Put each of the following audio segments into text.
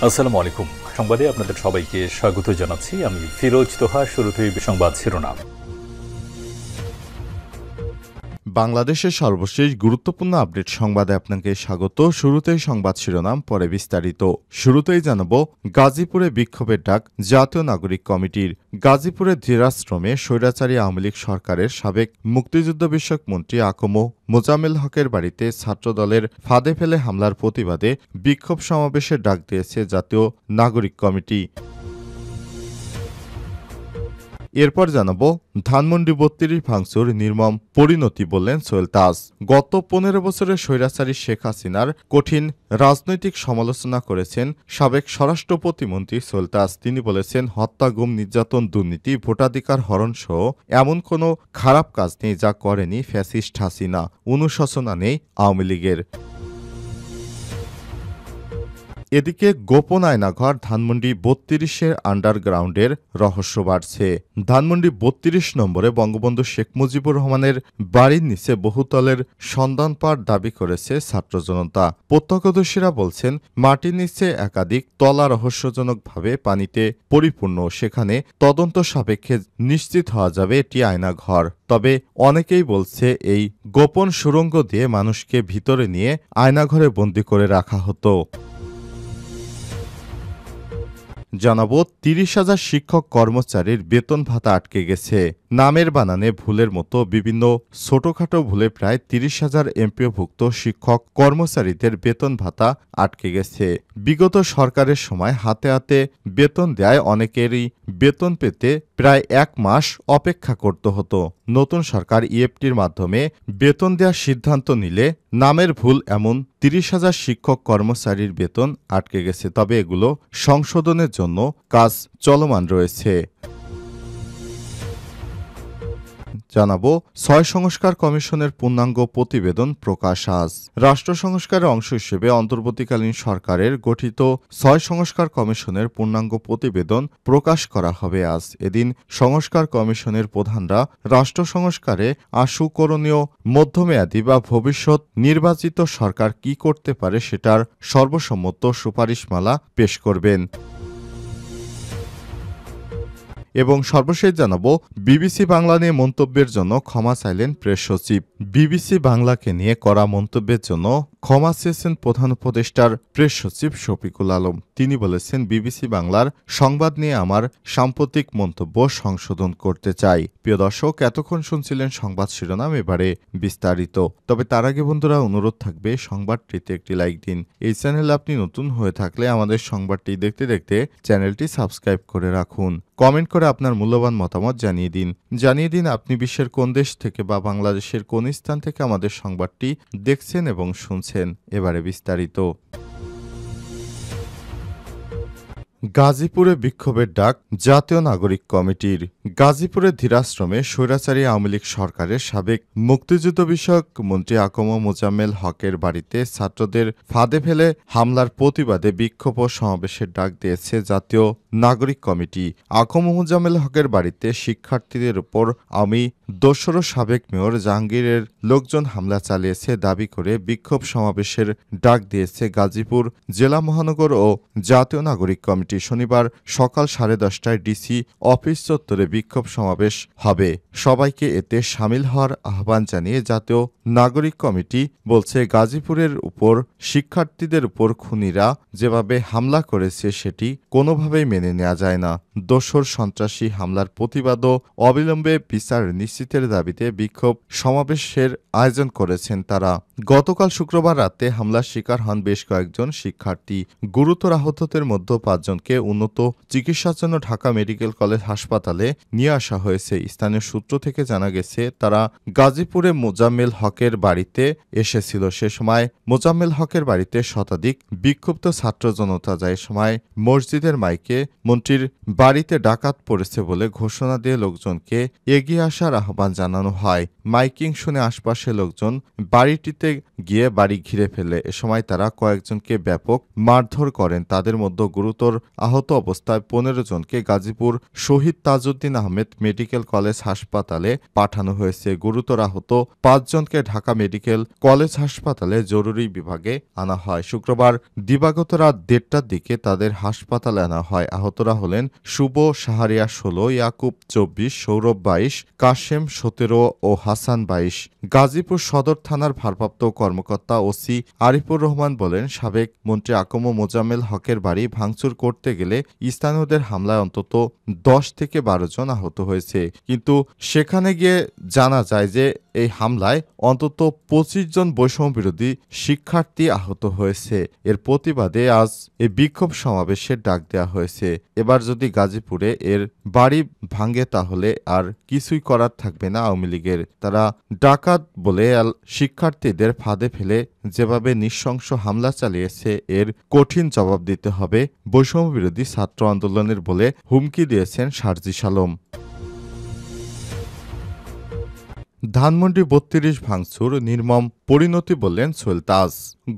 আসসালামু আলাইকুম। সংবাদে আপনাদের সবাইকে স্বাগত জানাচ্ছি। আমি ফিরোজ তোহা। শুরুতেই সংবাদ শিরোনাম। বাংলাদেশের সর্বশেষ গুরুত্বপূর্ণ আপডেট সংবাদে আপনাকে স্বাগত। শুরুতেই সংবাদ শিরোনাম, পরে বিস্তারিত। শুরুতেই জানাব, গাজীপুরে বিক্ষোভের ডাক জাতীয় নাগরিক কমিটির। গাজীপুরে ধীরাশ্রমে স্বৈরাচারী আওয়ামী লীগ সরকারের সাবেক মুক্তিযুদ্ধ বিষয়ক মন্ত্রী আকম মোজাম্মেল হকের বাড়িতে ছাত্রদলের ফাঁদে ফেলে হামলার প্রতিবাদে বিক্ষোভ সমাবেশের ডাক দিয়েছে জাতীয় নাগরিক কমিটি। এরপর জানাবো, ধানমন্ডি ৩২ ভাঙচুর নির্মম পরিণতি বললেন সোহেল তাজ। গত ১৫ বছরের স্বৈরাচারী শেখ হাসিনার কঠিন রাজনৈতিক সমালোচনা করেছেন সাবেক স্বরাষ্ট্র প্রতিমন্ত্রী সোহেল তাজ। তিনি বলেছেন, হত্যা, গুম, নির্যাতন, দুর্নীতি, ভোটাধিকার হরণসহ এমন কোনো খারাপ কাজ নেই যা করেনি ফ্যাসিস্ট হাসিনা। অনুশোচনা নেই আওয়ামী লীগের। এদিকে গোপন আয়নাঘর ধানমন্ডি ৩২-এর আন্ডারগ্রাউন্ডের রহস্য বাড়ছে। ধানমন্ডি ৩২ নম্বরে বঙ্গবন্ধু শেখ মুজিবুর রহমানের বাড়ির নিচে বহুতলের সন্ধান পাওয়ার দাবি করেছে ছাত্র জনতা। প্রত্যক্ষদর্শীরা বলছেন, মাটির নিচে একাধিক তলা রহস্যজনকভাবে পানিতে পরিপূর্ণ। সেখানে তদন্ত সাপেক্ষে নিশ্চিত হওয়া যাবে এটি আয়নাঘর। তবে অনেকেই বলছে, এই গোপন সুড়ঙ্গ দিয়ে মানুষকে ভিতরে নিয়ে আয়নাঘরে বন্দী করে রাখা হতো। জানাবো, ৩০,০০০ শিক্ষক কর্মচারীর বেতন ভাতা আটকে গেছে। নামের বানানে ভুলের মতো বিভিন্ন ছোটখাটো ভুলে প্রায় ৩০,০০০ এমপিওভুক্ত শিক্ষক কর্মচারীদের বেতন ভাতা আটকে গেছে। বিগত সরকারের সময় হাতে হাতে বেতন দেয় অনেকেরই বেতন পেতে প্রায় ১ মাস অপেক্ষা করতে হতো। নতুন সরকার ইএফটির মাধ্যমে বেতন দেওয়ার সিদ্ধান্ত নিলে নামের ভুল এমন ৩০,০০০ শিক্ষক কর্মচারীর বেতন আটকে গেছে। তবে এগুলো সংশোধনের জন্য কাজ চলমান রয়েছে। জানাবো, ৬ সংস্কার কমিশনের পূর্ণাঙ্গ প্রতিবেদন প্রকাশ আজ। রাষ্ট্র সংস্কারের অংশ হিসেবে অন্তর্বর্তীকালীন সরকারের গঠিত ৬ সংস্কার কমিশনের পূর্ণাঙ্গ প্রতিবেদন প্রকাশ করা হবে আজ। এদিন সংস্কার কমিশনের প্রধানরা রাষ্ট্র সংস্কারে আশু করণীয় মধ্যমেয়াদী বা ভবিষ্যৎ নির্বাচিত সরকার কি করতে পারে সেটার সর্বসম্মত সুপারিশমালা পেশ করবেন। এবং সর্বশেষ জানাবো, বিবিসি বাংলা নিয়ে মন্তব্যের জন্য ক্ষমা চাইলেন প্রেস সচিব। বিবিসি বাংলাকে নিয়ে করা মন্তব্যের জন্য ক্ষমা চেয়েছেন প্রধান উপদেষ্টার প্রেস সচিব শফিকুল আলম। তিনি বলেছেন, বিবিসি বাংলার সংবাদ নিয়ে আমার সাম্প্রতিক মন্তব্য সংশোধন করতে চাই। প্রিয় দর্শক, এতক্ষণ শুনছিলেন সংবাদ শিরোনাম, এবারে বিস্তারিত। তবে তার আগে বন্ধুরা, অনুরোধ থাকবে সংবাদটিতে একটি লাইক দিন। এই চ্যানেলে আপনি নতুন হয়ে থাকলে আমাদের সংবাদটি দেখতে দেখতে চ্যানেলটি সাবস্ক্রাইব করে রাখুন। কমেন্ট করে আপনার মূল্যবান মতামত জানিয়ে দিন আপনি বিশ্বের কোন দেশ থেকে বা বাংলাদেশের কোন স্থান থেকে আমাদের সংবাদটি দেখছেন এবং শুনছেন। এবারে বিস্তারিত। গাজীপুরে বিক্ষোভের ডাক জাতীয় নাগরিক কমিটির। গাজীপুরের ধীরাশ্রমে স্বৈরাচারী আওয়ামী লীগ সরকারের সাবেক মুক্তিযুদ্ধ বিষয়ক মন্ত্রী আকম মোজাম্মেল হকের বাড়িতে ছাত্রদের ফাঁদে ফেলে হামলার প্রতিবাদে বিক্ষোভ ও সমাবেশের ডাক দিয়েছে জাতীয় নাগরিক কমিটি। আকম মোজাম্মেল হকের বাড়িতে শিক্ষার্থীদের উপর আওয়ামী দোসর সাবেক মেয়র জাহাঙ্গীরের লোকজন হামলা চালিয়েছে দাবি করে বিক্ষোভ সমাবেশের ডাক দিয়েছে গাজীপুর জেলা মহানগর ও জাতীয় নাগরিক কমিটি। শনিবার সকাল 10:30টায় ডিসি অফিস চত্বরে বিক্ষোভ সমাবেশ হবে। সবাইকে এতে সামিল হওয়ার আহ্বান জানিয়ে জাতীয় নাগরিক কমিটি বলছে, গাজীপুরের উপর শিক্ষার্থীদের উপর খুনিরা যেভাবে হামলা করেছে সেটি কোনোভাবেই মেনে নেওয়া যায় না। দোসর সন্ত্রাসী হামলার প্রতিবাদ ও অবিলম্বে বিচার নিশ্চিতের দাবিতে বিক্ষোভ সমাবেশের আয়োজন করেছেন তারা। গতকাল শুক্রবার রাতে হামলার শিকার হন বেশ কয়েকজন শিক্ষার্থী। গুরুতর আহতদের মধ্যে 5 জনকে উন্নত চিকিৎসার জন্য ঢাকা মেডিকেল কলেজ হাসপাতালে নিয়ে আসা হয়েছে। স্থানীয় সূত্র থেকে জানা গেছে, তারা গাজীপুরে মোজাম্মেল হকের বাড়িতে এসেছিল। সে সময় মোজাম্মেল হকের বাড়িতে শতাধিক বিক্ষুব্ধ ছাত্র জনতা যায়। সময় মসজিদের মাইকে মন্ত্রীর বাড়িতে ডাকাত পড়েছে বলে ঘোষণা দিয়ে লোকজনকে এগিয়ে আসার আহ্বান জানানো হয়। মাইকিং শুনে আশপাশের লোকজন বাড়িটিতে দিতে গিয়ে বাড়ি ঘিরে ফেলে। এ সময় তারা কয়েকজনকে ব্যাপক মারধর করেন। তাদের মধ্যে গুরুতর আহত অবস্থায় ১৫ জনকে গাজীপুর শহীদ তাজউদ্দিন আহমেদ মেডিকেল কলেজ হাসপাতালে পাঠানো হয়েছে। গুরুতর আহত ৫ জনকে ঢাকা মেডিকেল কলেজ হাসপাতালে জরুরি বিভাগে আনা হয়। শুক্রবার দিবাগত রাত ১:৩০টার দিকে তাদের হাসপাতালে আনা হয়। আহতরা হলেন শুভ শাহরিয়ার ১৬, ইয়াকুব ২৪, সৌরভ ২২, কাশেম ১৭ ও হাসান ২২। গাজীপুর সদর থানার ভারপ্রাপ্ত কর্মকর্তা ওসি আরিফুর রহমান বলেন, সাবেক মন্ত্রী আকম মোজাম্মেল হকের বাড়ি ভাঙচুর করতে গেলে স্থানীয়দের হামলায় অন্তত ১০ থেকে ১২ জন আহত হয়েছে। কিন্তু সেখানে গিয়ে জানা যায় যে এই হামলায় অন্তত ২৫ জন বৈষম্যবিরোধী শিক্ষার্থী আহত হয়েছে। এর প্রতিবাদে আজ এই বিক্ষোভ সমাবেশের ডাক দেওয়া হয়েছে। এবার যদি গাজীপুরে এর বাড়ি ভাঙে তাহলে আর কিছুই করার থাকবে না আওয়ামী লীগের। তারা ডাকাত বলে শিক্ষার্থীদের ফাঁদে ফেলে যেভাবে নৃশংস হামলা চালিয়েছে এর কঠিন জবাব দিতে হবে বৈষম্যবিরোধী ছাত্র আন্দোলনের বলে হুমকি দিয়েছেন সার্জিস আলম। ধানমন্ডি ৩২ ভাঙচুর নির্মম পরিণতি বললেন সোহেল তাজ।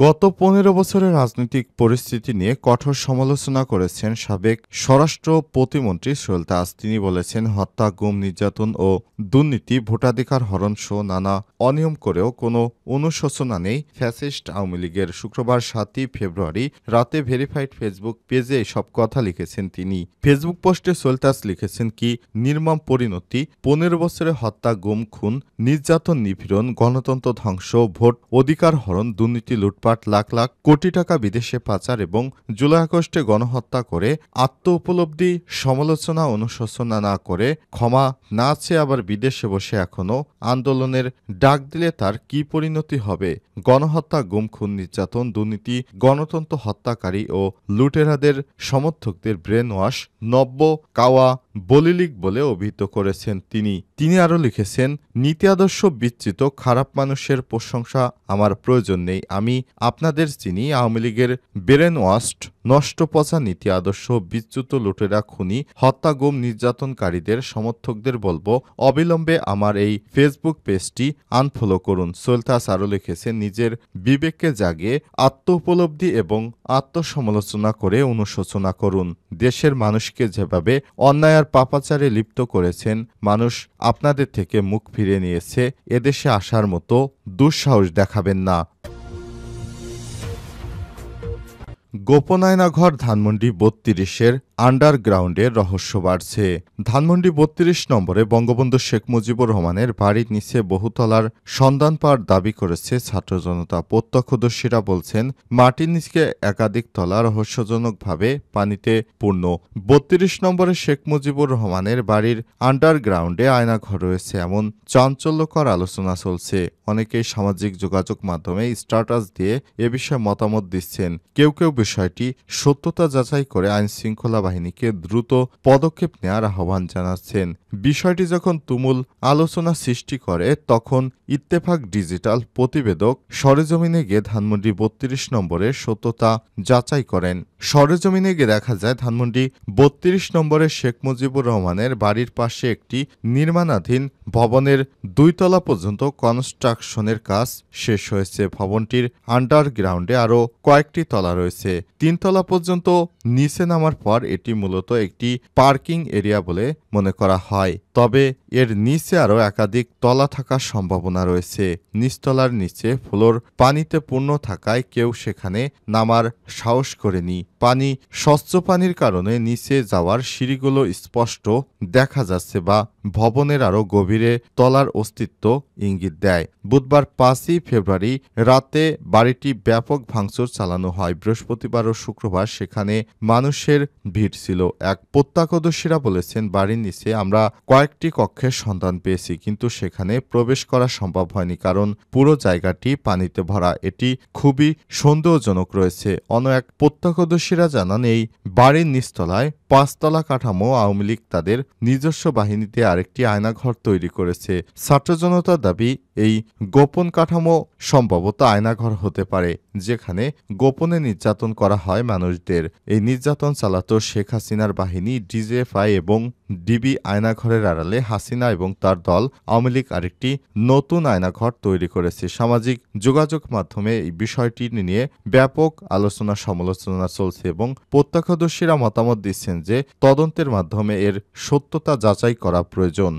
গত ১৫ বছরের রাজনৈতিক পরিস্থিতি নিয়ে কঠোর সমালোচনা করেছেন সাবেক স্বরাষ্ট্র প্রতিমন্ত্রী সোহেল তাজ। তিনি বলেছেন, হত্যা, গুম, নির্যাতন ও দুর্নীতি, ভোটাধিকার হরণ সহ নানা অনিয়ম করেও কোনো অনুশোচনা নেই ফ্যাসিস্ট আওয়ামী লীগের। শুক্রবার ৭ই ফেব্রুয়ারি রাতে ভেরিফাইড ফেসবুক পেজে এসব কথা লিখেছেন তিনি। ফেসবুক পোস্টে সোহেল তাজ লিখেছেন, কি নির্মম পরিণতি, ১৫ বছরে হত্যা, গুম, খুন, নির্যাতন, নিপীড়ন, গণতন্ত্র ধ্বংস, ভোট অধিকার হরণ, দুর্নীতি, লুটপাট, লাখ লাখ কোটি টাকা বিদেশে পাচার এবং জুলাই আগস্টে গণহত্যা করে আত্ম উপলব্ধি, সমালোচনা, অনুশোচনা না করে, ক্ষমা না চেয়ে আবার বিদেশে বসে এখনও আন্দোলনের ডাক দিলে তার কি পরিণতি হবে? গণহত্যা, গুম, খুন, নির্যাতন, দুর্নীতি, গণতন্ত্র হত্যাকারী ও লুটেরাদের সমর্থকদের ব্রেন ওয়াশ, নব্য কাওয়া বলিলিক বলে অভিহিত করেছেন তিনি আরও লিখেছেন, নীতি আদর্শ বিচ্যুত খারাপ মানুষের প্রশংসা আমার প্রয়োজন নেই। আমি আপনাদের চিনি। আওয়ামী লীগের ব্রেন ওয়াশড, নষ্ট পচা নীতি আদর্শ বিচ্যুত লুটেরা, খুনি, হত্যা, গুম, নির্যাতনকারীদের সমর্থকদের বলবো, অবিলম্বে আমার এই ফেসবুক পেজটি আনফলো করুন। সোহেল তাজ আরও লিখেছেন, নিজের বিবেককে জাগিয়ে আত্ম উপলব্ধি এবং আত্মসমালোচনা করে অনুশোচনা করুন। দেশের মানুষকে যেভাবে অন্যায় আর পাপাচারে লিপ্ত করেছেন, মানুষ আপনাদের থেকে মুখ ফিরিয়ে নিয়েছে। এদেশে আসার মতো দুঃসাহস দেখাবেন না। গোপনায়নাঘর ধানমন্ডি ৩২-এর আন্ডারগ্রাউন্ডের রহস্য বাড়ছে। ধানমন্ডি ৩২ নম্বরে বঙ্গবন্ধু শেখ মুজিবুর রহমানের বাড়ির নিচে বহুতলার সন্ধান পাওয়ার দাবি করেছে ছাত্র জনতা। প্রত্যক্ষদর্শীরা বলছেন, মাটির নিচে একাধিক তলা রহস্যজনকভাবে পানিতে পূর্ণ। ৩২ নম্বরে শেখ মুজিবুর রহমানের বাড়ির আন্ডারগ্রাউন্ডে আয়নাঘর রয়েছে এমন চাঞ্চল্যকর আলোচনা চলছে। অনেকেই সামাজিক যোগাযোগ মাধ্যমে স্ট্যাটাস দিয়ে এ বিষয়ে মতামত দিচ্ছেন। কেউ কেউ বিষয়টি সত্যতা যাচাই করে আইনশৃঙ্খলা বাহিনীকে দ্রুত পদক্ষেপ নেওয়ার আহ্বান জানাচ্ছেন। বিষয়টি যখন তুমুল আলোচনা সৃষ্টি করে, তখন ইত্তেফাক ডিজিটাল প্রতিবেদক সরেজমিনে গিয়ে ধানমন্ডি ৩২ নম্বরের সত্যতা যাচাই করেন। সরেজমিনে গিয়ে দেখা যায়, ধানমন্ডি ৩২ নম্বরের শেখ মুজিবুর রহমানের বাড়ির পাশে একটি নির্মাণাধীন ভবনের ২ তলা পর্যন্ত কনস্ট্রাকশনের কাজ শেষ হয়েছে। ভবনটির আন্ডারগ্রাউন্ডে আরও কয়েকটি তলা রয়েছে। ৩ তলা পর্যন্ত নিচে নামার পর এটি মূলত একটি পার্কিং এরিয়া বলে মনে করা হয়। তবে এর নিচে আরও একাধিক তলা থাকার সম্ভাবনা রয়েছে। নিচতলার নিচে ফ্লোর পানিতে পূর্ণ থাকায় কেউ সেখানে নামার সাহস করেনি। পানি স্বচ্ছ পানির কারণে নিচে যাওয়ার সিঁড়িগুলো স্পষ্ট দেখা যাচ্ছে বা ভবনের আরও গভীরে তলার অস্তিত্ব ইঙ্গিত দেয়। বুধবার ৫ই ফেব্রুয়ারি রাতে বাড়িটি ব্যাপক ভাঙচুর চালানো হয়। বৃহস্পতিবার ও শুক্রবার সেখানে মানুষের ভিড় ছিল। এক প্রত্যক্ষদর্শীরা বলেছেন, বাড়ির নিচে আমরা কয়েকটি কক্ষের সন্ধান পেয়েছি, কিন্তু সেখানে প্রবেশ করা সম্ভব হয়নি কারণ পুরো জায়গাটি পানিতে ভরা। এটি খুবই সন্দেহজনক রয়েছে। অন্য এক প্রত্যক্ষদর্শীরা জানান, এই বাড়ির নিচতলায় পাঁচতলা কাঠামো আওয়ামী লীগ তাদের নিজস্ব বাহিনীতে আরেকটি আয়নাঘর তৈরি করেছে। ছাত্র জনতার দাবি, এই গোপন কাঠামো সম্ভবত আয়নাঘর হতে পারে, যেখানে গোপনে নির্যাতন করা হয় মানুষদের। এই নির্যাতন চালাতো শেখ হাসিনার বাহিনী ডিজিএফআই এবং ডিবি। আয়নাঘরের আড়ালে হাসিনা এবং তার দল আওয়ামী লীগ আরেকটি নতুন আয়নাঘর তৈরি করেছে। সামাজিক যোগাযোগ মাধ্যমে এই বিষয়টি নিয়ে ব্যাপক আলোচনা সমালোচনা চলছে এবং প্রত্যক্ষদর্শীরা মতামত দিচ্ছেন যে তদন্তের মাধ্যমে এর সত্যতা যাচাই করা প্রয়োজন।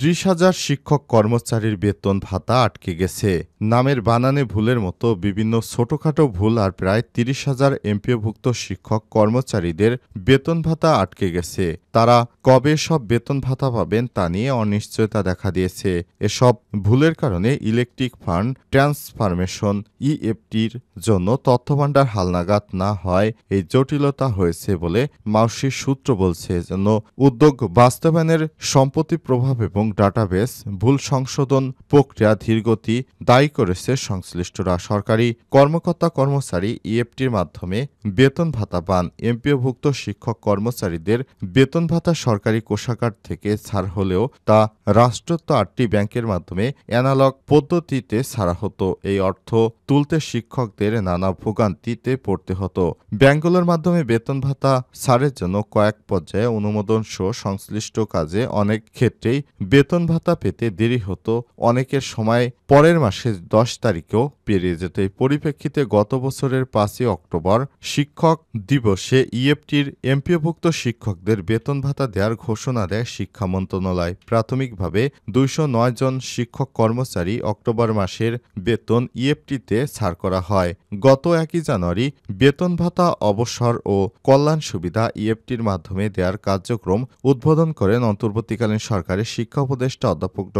৩০,০০০ শিক্ষক কর্মচারীর বেতন ভাতা আটকে গেছে। নামের বানানে ভুলের মতো বিভিন্ন ছোটখাটো ভুল আর প্রায় ৩০,০০০ এমপিওভুক্ত শিক্ষক কর্মচারীদের বেতন ভাতা আটকে গেছে। তারা কবে সব বেতন ভাতা পাবেন তা নিয়ে অনিশ্চয়তা দেখা দিয়েছে। এসব ভুলের কারণে ইলেকট্রিক ফান্ড ট্রান্সফরমেশন ইএফটির জন্য তথ্যভাণ্ডার হালনাগাদ না হয় এই জটিলতা হয়েছে বলে মাউসির সূত্র বলছে। এজন্য উদ্যোগ বাস্তবায়নের সম্পত্তি প্রভাব এবং ডাটাবেস ভুল সংশোধন প্রক্রিয়া ধীরগতি দায়ী করেছে সংশ্লিষ্টরা। সরকারি কর্মকর্তা কর্মচারী ইএফটির মাধ্যমে বেতন ভাতা পান। এমপিওভুক্ত শিক্ষক কর্মচারীদের বেতন ভাতা সরকারি কোষাগার থেকে ছাড় হলেও তা রাষ্ট্রত্ব ৮টি ব্যাংকের মাধ্যমে অ্যানালগ পদ্ধতিতে ছাড়া হতো। এই অর্থ তুলতে শিক্ষকদের নানা ভোগান্তিতে পড়তে হতো। ব্যাংকগুলোর মাধ্যমে বেতন ভাতা ছাড়ের জন্য কয়েক পর্যায়ে অনুমোদন সহ সংশ্লিষ্ট কাজে অনেক ক্ষেত্রেই বেতন ভাতা পেতে দেরি হতো। অনেকের সময় পরের মাসের ১০ তারিখেও পেরিয়ে যেত। এই পরিপ্রেক্ষিতে গত বছরের ৫ই অক্টোবর শিক্ষক দিবসে ইএফটির এমপিওভুক্ত শিক্ষকদের বেতন ভাতা দেওয়ার ঘোষণা দেয় শিক্ষা মন্ত্রণালয়। প্রাথমিকভাবে ২০৯ জন শিক্ষক কর্মচারী অক্টোবর মাসের বেতন ইএফটিতে ছাড় করা হয়। গত ১ জানুয়ারি বেতন ভাতা অবসর ও কল্যাণ সুবিধা ইএফটির মাধ্যমে দেওয়ার কার্যক্রম উদ্বোধন করেন অন্তর্বর্তীকালীন সরকারের শিক্ষা উপদেষ্টা অধ্যাপক ড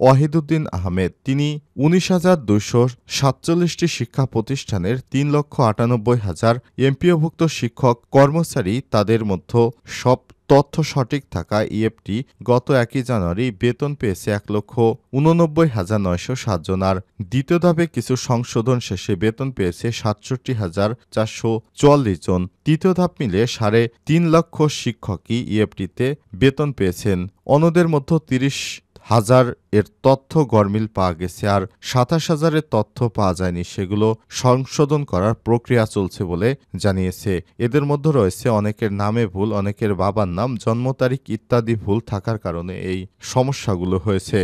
ওয়াহিদুদ্দিন আহমেদ। তিনি ১৯,২৪৭টি শিক্ষা প্রতিষ্ঠানের ৩,৯৮,০০০ এমপিওভুক্ত শিক্ষক কর্মচারী তাদের মধ্যে সব তথ্য সঠিক থাকা ইএফটি গত ১ জানুয়ারি বেতন পেয়েছে ১,৮৯,৯০৭ জন। আর দ্বিতীয় ধাপে কিছু সংশোধন শেষে বেতন পেয়েছে ৬৭,৪৪৪ জন। তৃতীয় ধাপ মিলে ৩.৫ লক্ষ শিক্ষকই ইএফটিতে বেতন পেয়েছেন। অন্যদের মধ্যে ৩০,০০০ এর তথ্য গরমিল পাওয়া গেছে, আর ২৭,০০০ এর তথ্য পাওয়া যায়নি। সেগুলো সংশোধন করার প্রক্রিয়া চলছে বলে জানিয়েছে। এদের মধ্যে রয়েছে অনেকের নামে ভুল, অনেকের বাবার নাম, জন্ম তারিখ ইত্যাদি ভুল থাকার কারণে এই সমস্যাগুলো হয়েছে।